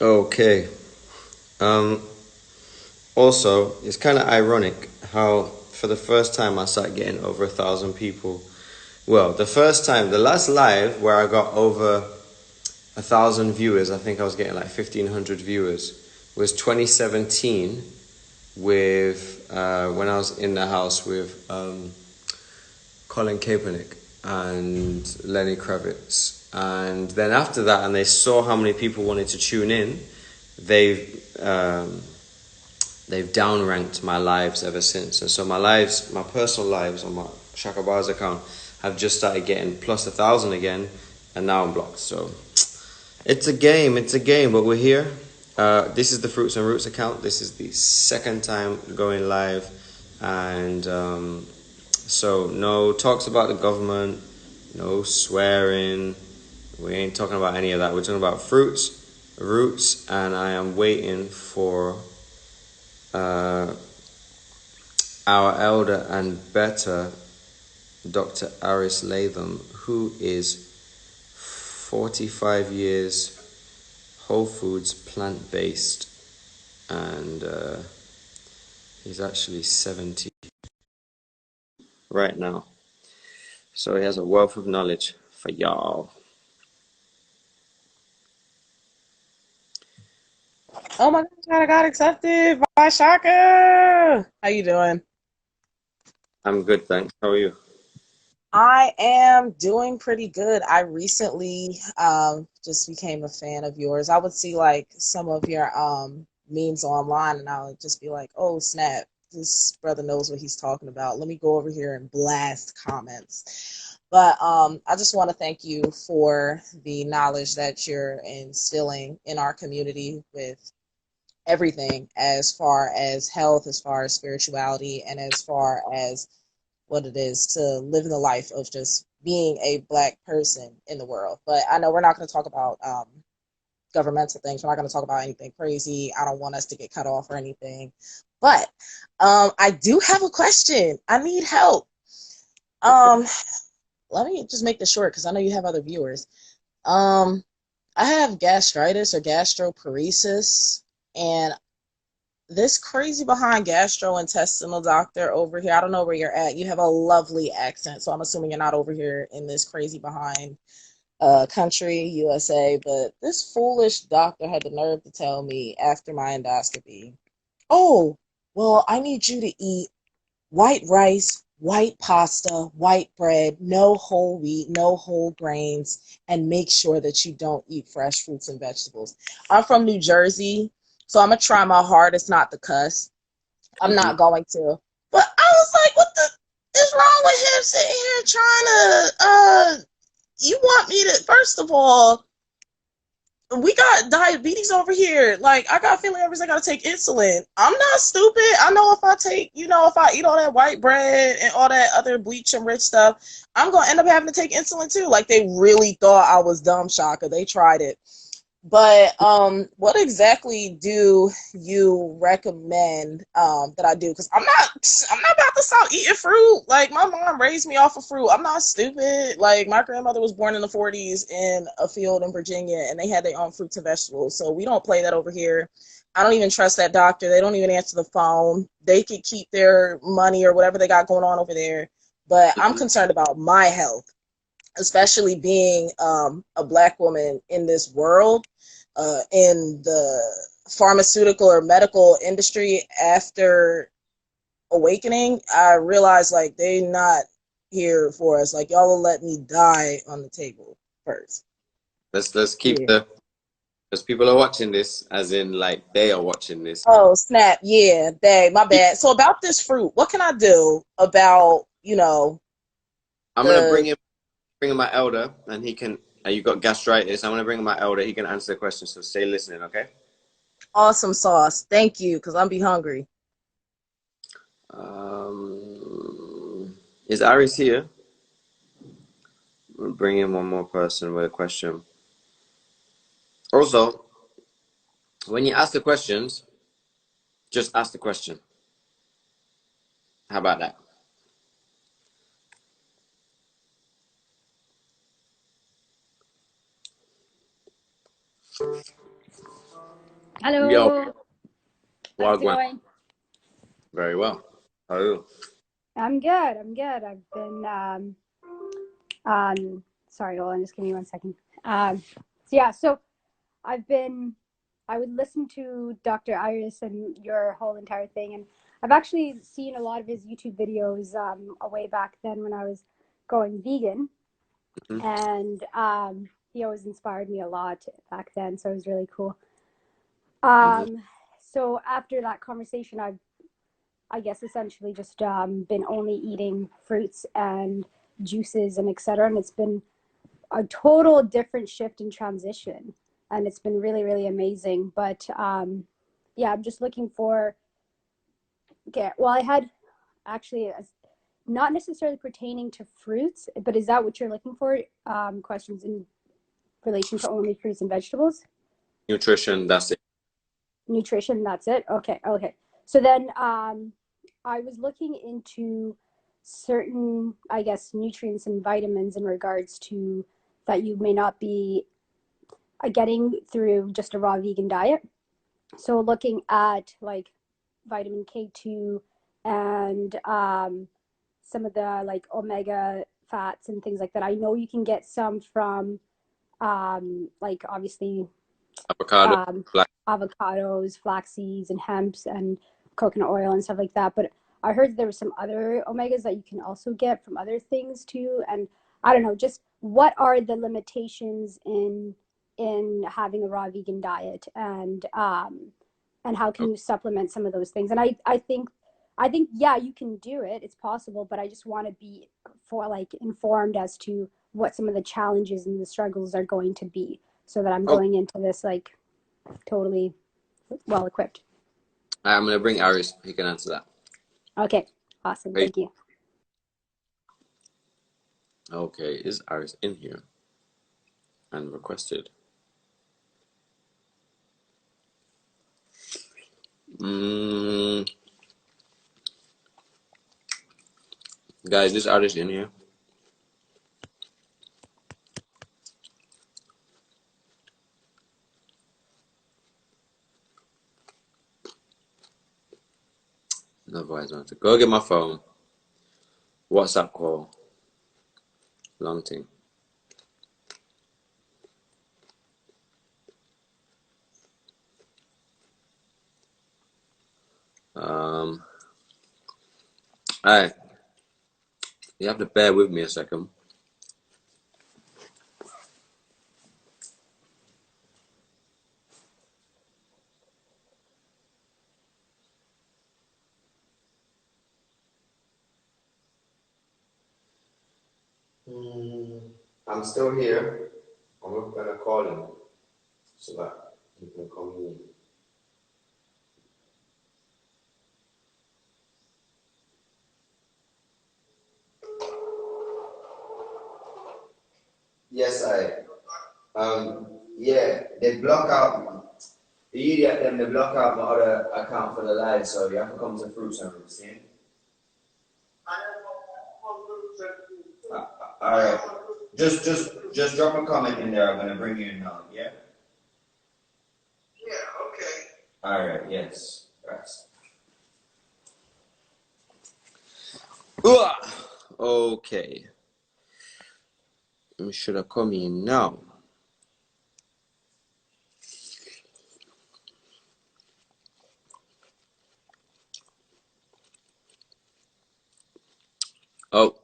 Okay. Um, Also, it's kind of ironic how for the first time I started getting over 1,000 people. Well, the last live where I got over 1,000 viewers, I think I was getting like 1,500 viewers, was 2017 with when I was in the house with Colin Kaepernick and Lenny Kravitz. And then after that, and they saw how many people wanted to tune in, they've they've downranked my lives ever since. And so my personal lives on my Chakabars account have just started getting plus 1,000 again, and now I'm blocked. So it's a game, but we're here. This is the Fruits and Roots account. This is the second time going live, and so no talks about the government, no swearing. We ain't talking about any of that. We're talking about fruits, roots, and I am waiting for uh, our elder and better Dr. Aris LaTham, who is 45 years whole foods plant-based, and he's actually 70 right now. So he has a wealth of knowledge for y'all. Oh my God, I got accepted by Shaka. How you doing? I'm good, thanks. How are you? I am doing pretty good. I recently just became a fan of yours. I would see like some of your memes online and I would just be like, "Oh, snap. This brother knows what he's talking about. Let me go over here and blast comments." But I just want to thank you for the knowledge that you're instilling in our community with everything as far as health, as far as spirituality, and as far as what it is to live the life of just being a black person in the world. But I know we're not going to talk about governmental things. We're not going to talk about anything crazy. I don't want us to get cut off or anything. But I do have a question. I need help. Um, Let me just make this short because I know you have other viewers. Um, I have gastritis or gastroparesis, and this crazy behind gastrointestinal doctor over here. I don't know where you're at. You have a lovely accent, so I'm assuming you're not over here in this crazy behind country, USA. But this foolish doctor had the nerve to tell me after my endoscopy, "Oh, well, I need you to eat white rice, white pasta, white bread, no whole wheat, no whole grains, and make sure that you don't eat fresh fruits and vegetables." I'm from New Jersey, so I'm gonna try my hardest not to cuss. I'm Hmm. not going to. But I was like, what the is wrong with him sitting here trying to you want me to first of all, we got diabetes over here. Like, I got feeling every I gotta take insulin. I'm not stupid. I know if I take, if I eat all that white bread and all that other bleach and rich stuff, I'm gonna end up having to take insulin too. Like, they really thought I was dumb, Shaka. They tried it. But what exactly do you recommend that I do? Because I'm not about to stop eating fruit. Like, my mom raised me off of fruit. I'm not stupid. Like, my grandmother was born in the 40s in a field in Virginia, and they had their own fruits and vegetables. So we don't play that over here. I don't even trust that doctor. They don't even answer the phone. They could keep their money or whatever they got going on over there. But I'm concerned about my health, especially being a black woman in this world, in the pharmaceutical or medical industry. After awakening, I realized like they not here for us. Like, y'all will let me die on the table first. Let's keep Yeah. the because people are watching this, as in like they are watching this. Oh, snap. Yeah, dang, my bad. So about this fruit, what can I do about, I'm gonna the bring in my elder, and he can. You got gastritis. I'm gonna bring in my elder. He can answer the question. So stay listening, okay? awesome sauce? Thank you, because I'm be hungry. Is Aris here? We'll bring in one more person with a question. Also, when you ask the questions, just ask the question. How about that? Yo, Hello. How's it Wagwan. going? Very well. How are you? I'm good. I'm good. I've been sorry, hold on, just give me 1 second. So I would listen to Dr. Iris and your whole entire thing, and I've actually seen a lot of his YouTube videos way back then when I was going vegan, Mhm. and he always inspired me a lot back then, so it was really cool. Mhm. So after that conversation, I guess essentially just been only eating fruits and juices and etc. And it's been a total different shift and transition, and it's been really really amazing. But yeah, I'm just looking for. Okay, well, I had actually not necessarily pertaining to fruits, but is that what you're looking for? Questions in relation to only fruits and vegetables? Nutrition, that's it. Nutrition, that's it. Okay. So then I was looking into certain, I guess, nutrients and vitamins in regards to that you may not be getting through just a raw vegan diet. So looking at like vitamin K2 and some of the like omega fats and things like that. I know you can get some from like obviously Avocado, black. avocados, flax seeds, and hemps and coconut oil and stuff like that. But I heard there were some other omegas that you can also get from other things too. And I don't know, just what are the limitations in having a raw vegan diet, and how can you supplement some of those things? And I think yeah, you can do it. It's possible, but I just want to be for like informed as to what some of the challenges and the struggles are going to be, so that I'm Oh, going into this like totally well equipped. I'm gonna bring Aris. He can answer that. Okay, awesome. Hey. Thank you. Okay, is Aris in here and requested? Mm, guys, this artist in here. No voice answer. Go get my phone. WhatsApp call. Long thing. Um, alright. You have to bear with me a second. I'm still here. I'm gonna call him so that he can come in. Yes, yeah, they block out, the idiot them, they block out my other account for the live, so you have to come to Fruits and Roots, yeah? Alright, just drop a comment in there, I'm gonna bring you in now, yeah? Yeah, okay. Alright, yes, right. Okay, we should have come in now. Oh,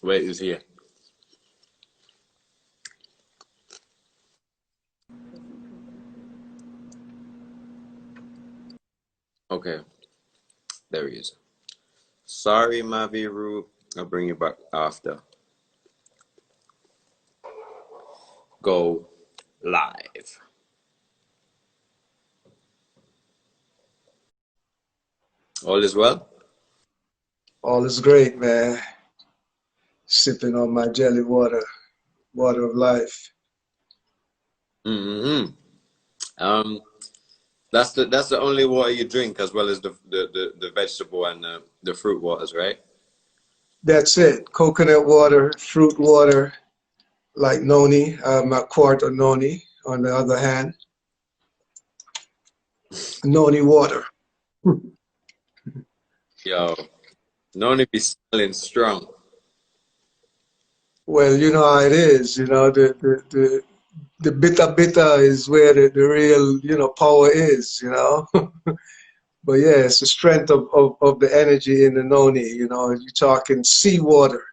wait, he's here. Okay, there he is. Sorry, Maviru. I'll bring you back after. Go live. All is well? All is great, man. Sipping on my jelly water, water of life. Mm-hmm. That's the only water you drink, as well as the vegetable and the fruit waters, right? That's it. Coconut water, fruit water, like noni, my quart of noni on the other hand. noni water. Yo, noni be smelling strong. Well, you know how it is. You know, the bitter is where the real, you know, power is, you know. But yeah, it's the strength of the energy in the noni. You know, you're talking seawater,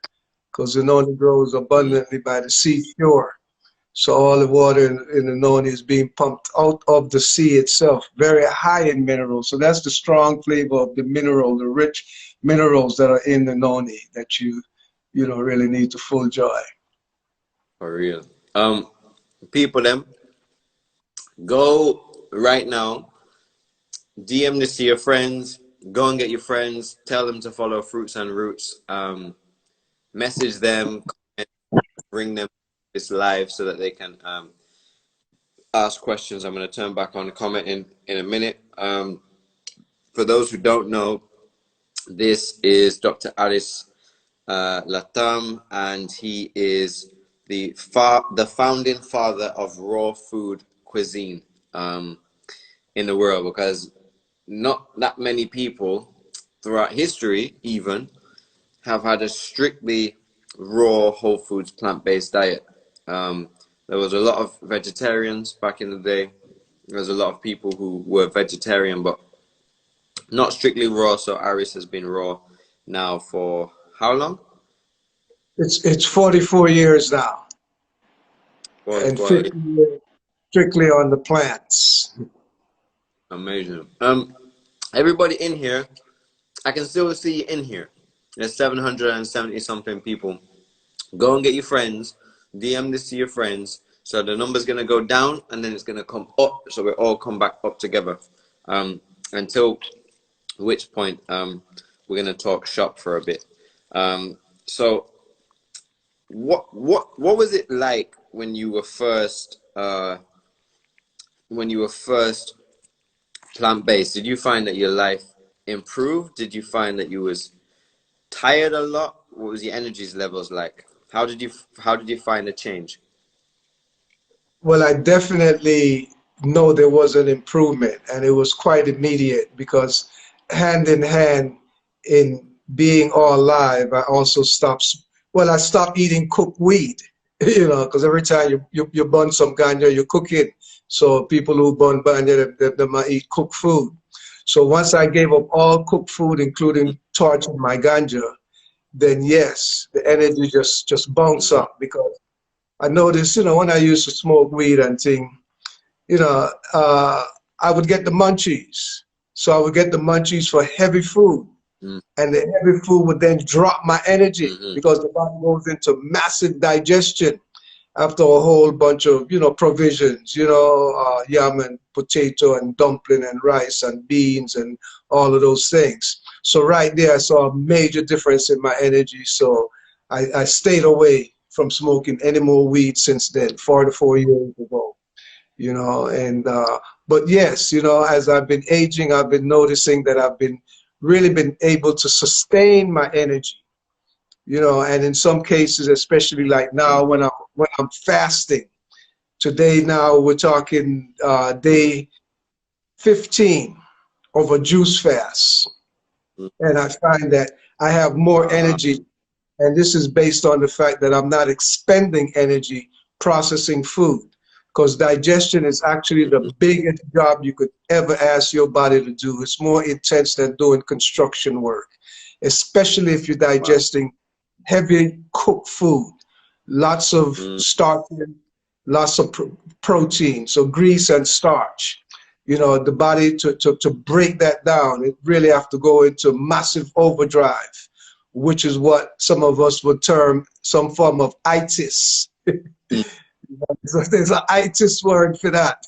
because the noni grows abundantly by the seashore. So all the water in the noni is being pumped out of the sea itself, very high in minerals. So that's the strong flavor of the mineral, the rich minerals that are in the noni that you know, really need to full joy. For real. People them, go right now, DM this to your friends, go and get your friends, tell them to follow Fruits and Roots, message them, bring them this live so that they can ask questions. I'm going to turn back on the comment in a minute. For those who don't know, this is Dr. Aris LaTham, and he is the founding father of raw food cuisine in the world, because not that many people throughout history even have had a strictly raw, whole foods, plant-based diet. There was a lot of vegetarians back in the day. There was a lot of people who were vegetarian, but not strictly raw. So Aris has been raw now for how long? It's 44 years now, and 50 years strictly on the plants. Amazing. Everybody in here, I can still see you in here. There's 770 something people. Go and get your friends, DM this to your friends. So the number's gonna go down and then it's gonna come up. So we all come back up together. Until which point we're gonna talk shop for a bit. So what was it like when you were first plant-based? Did you find that your life improved? Did you find that you was tired a lot? What was your energies levels like? How did you find the change? Well, I definitely know there was an improvement, and it was quite immediate, because hand in hand in being all alive, I also I stopped eating cooked weed, you know, because every time you burn some ganja, you cook it. So people who burn ganja, they might eat cooked food. So once I gave up all cooked food, including torching my ganja, then yes, the energy just bounce up, because I noticed, you know, when I used to smoke weed and thing, you know, I would get the munchies. So I would get the munchies for heavy food. And the heavy food would then drop my energy, because the body goes into massive digestion after a whole bunch of, you know, provisions, you know, yam and potato and dumpling and rice and beans and all of those things. So right there, I saw a major difference in my energy. So I stayed away from smoking any more weed since then, 44 years ago, you know. And but yes, you know, as I've been aging, I've been noticing that I've really been able to sustain my energy, you know. And in some cases, especially like now when I'm fasting, today now we're talking day 15 of a juice fast, and I find that I have more energy. And this is based on the fact that I'm not expending energy processing food, because digestion is actually the biggest job you could ever ask your body to do. It's more intense than doing construction work, especially if you're digesting heavy cooked food, lots of starch, lots of protein, so grease and starch. You know, the body to break that down, it really have to go into massive overdrive, which is what some of us would term some form of itis. So there's an itis word for that.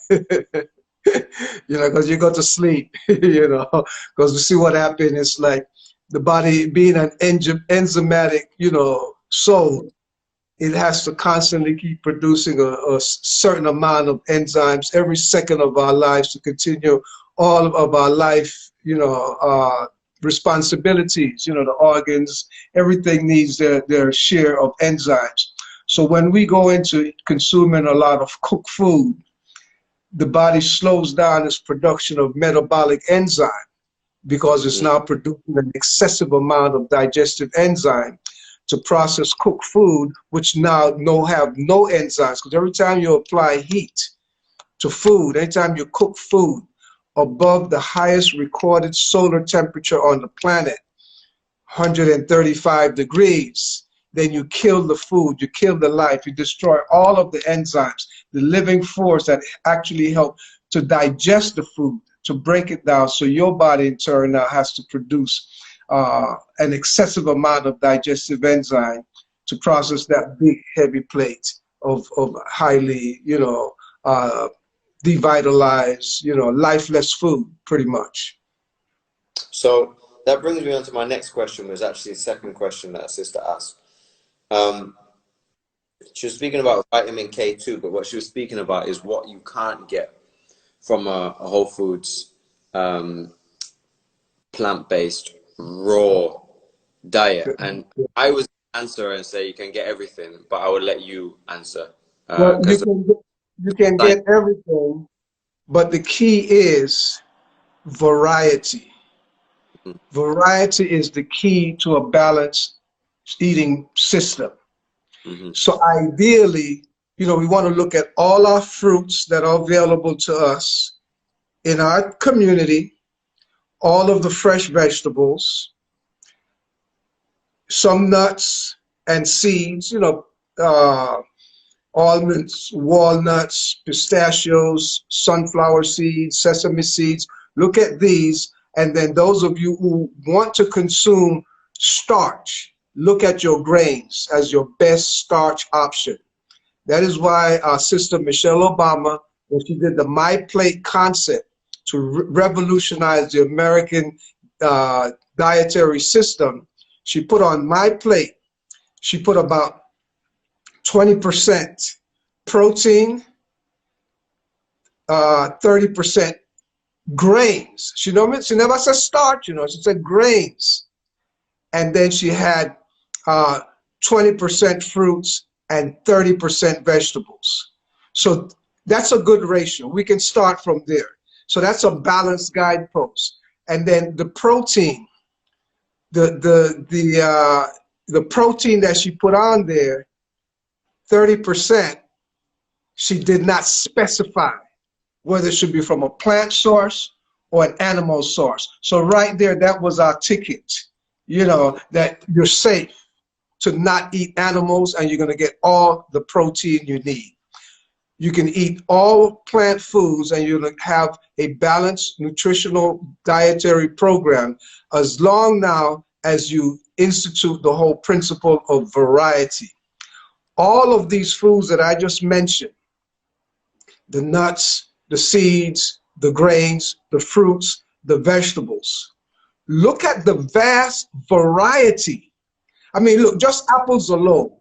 You know, because you go to sleep, you know, because you see what happened. It's like the body being an enzymatic, you know, soul, it has to constantly keep producing a certain amount of enzymes every second of our lives to continue all of our life, you know, responsibilities, you know, the organs, everything needs their share of enzymes. So when we go into consuming a lot of cooked food, the body slows down its production of metabolic enzyme because it's now producing an excessive amount of digestive enzyme to process cooked food, which now have no enzymes. Because every time you apply heat to food, anytime you cook food above the highest recorded solar temperature on the planet, 135 degrees, then you kill the food, you kill the life, you destroy all of the enzymes, the living force that actually help to digest the food, to break it down. So your body in turn now has to produce an excessive amount of digestive enzyme to process that big heavy plate of highly, devitalized, lifeless food, pretty much. So that brings me on to my next question, was actually the second question that a sister asked. She was speaking about vitamin K2, but what she was speaking about is what you can't get from a whole foods, plant-based, raw diet. And I was answer and say you can get everything, but I would let you answer. Well, you can get everything, but the key is variety. Variety is the key to a balanced eating system. So ideally, we want to look at all our fruits that are available to us in our community, all of the fresh vegetables, some nuts and seeds, almonds, walnuts, pistachios, sunflower seeds, sesame seeds. Look at these. And then those of you who want to consume starch, look at your grains as your best starch option. That is why our sister Michelle Obama, when she did the My Plate concept to revolutionize the American dietary system, she put on My Plate, she put about 20% protein, 30% grains. She never said starch, she said grains. And then she had 20% fruits and 30% vegetables. So that's a good ratio. We can start from there. So that's a balanced guidepost. And then the protein, the protein that she put on there, 30%, she did not specify whether it should be from a plant source or an animal source. So right there, that was our ticket, that you're safe to not eat animals and you're going to get all the protein you need. You can eat all plant foods and you're going to have a balanced nutritional dietary program as long now as you institute the whole principle of variety. All of these foods that I just mentioned, the nuts, the seeds, the grains, the fruits, the vegetables. Look at the vast variety. I mean, look, just apples alone.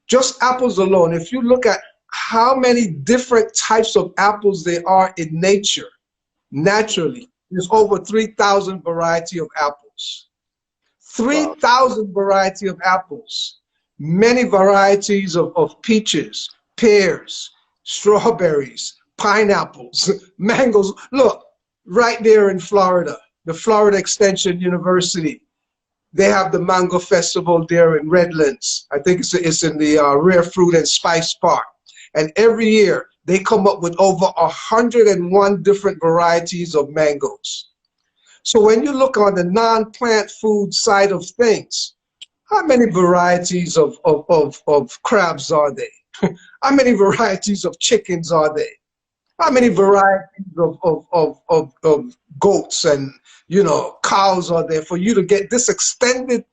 Just apples alone. If you look at how many different types of apples there are in nature, naturally, there's over 3,000 variety of apples. 3,000 variety of apples. Many varieties of peaches, pears, strawberries, pineapples, mangoes. Look, right there in Florida, the Florida Extension University, they have the Mango Festival there in Redlands. I think it's in the Rare Fruit and Spice Park. And every year, they come up with over 101 different varieties of mangoes. So when you look on the non-plant food side of things, how many varieties of crabs are there? How many varieties of chickens are there? How many varieties of goats and cows are there for you to get this extensive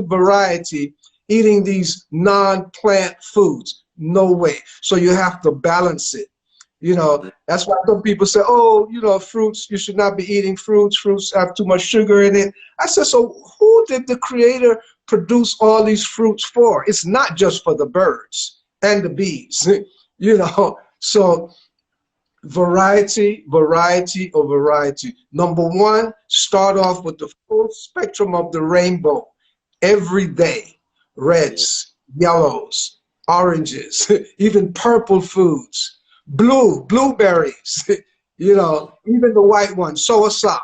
variety eating these non-plant foods? No way. So you have to balance it. That's why some people say, oh, fruits, you should not be eating fruits. Fruits have too much sugar in it. I said, so who did the Creator produce all these fruits for? It's not just for the birds and the bees, So variety. Number one, start off with the full spectrum of the rainbow every day. Reds, yellows, oranges, even purple foods. blueberries, you know, even the white ones, soursop,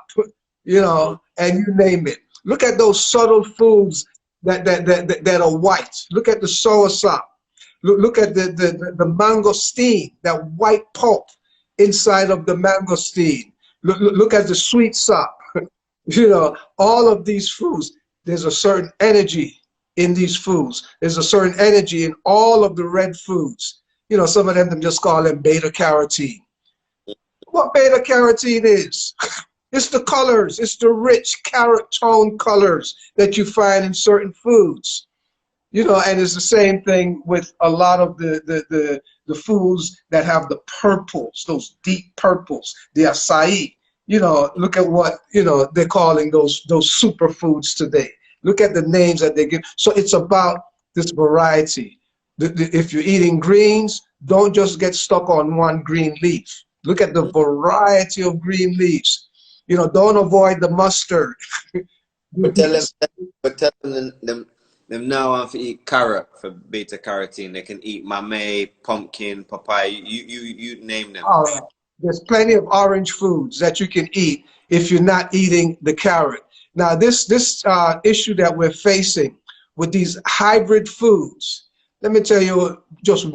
you know, and you name it. Look at those subtle foods that are white. Look at the soursop. Look at the mangosteen, that white pulp inside of the mangosteen. Look at the sweet sop. You know, all of these foods, there's a certain energy in these foods. There's a certain energy in all of the red foods. You know, some of them just call them beta carotene. What beta carotene is? It's the colors. It's the rich carrot tone colors that you find in certain foods. You know, and it's the same thing with a lot of the foods that have the purples, those deep purples, the acai. You know, look at what, you know, they're calling those superfoods today. Look at the names that they give. So it's about this variety. If you're eating greens, don't just get stuck on one green leaf. Look at the variety of green leaves. You know, don't avoid the mustard. But tell them now want to eat carrot for beta carotene. They can eat mamey, pumpkin, papaya. You name them. All right. There's plenty of orange foods that you can eat if you're not eating the carrot. Now, this issue that we're facing with these hybrid foods, let me tell you just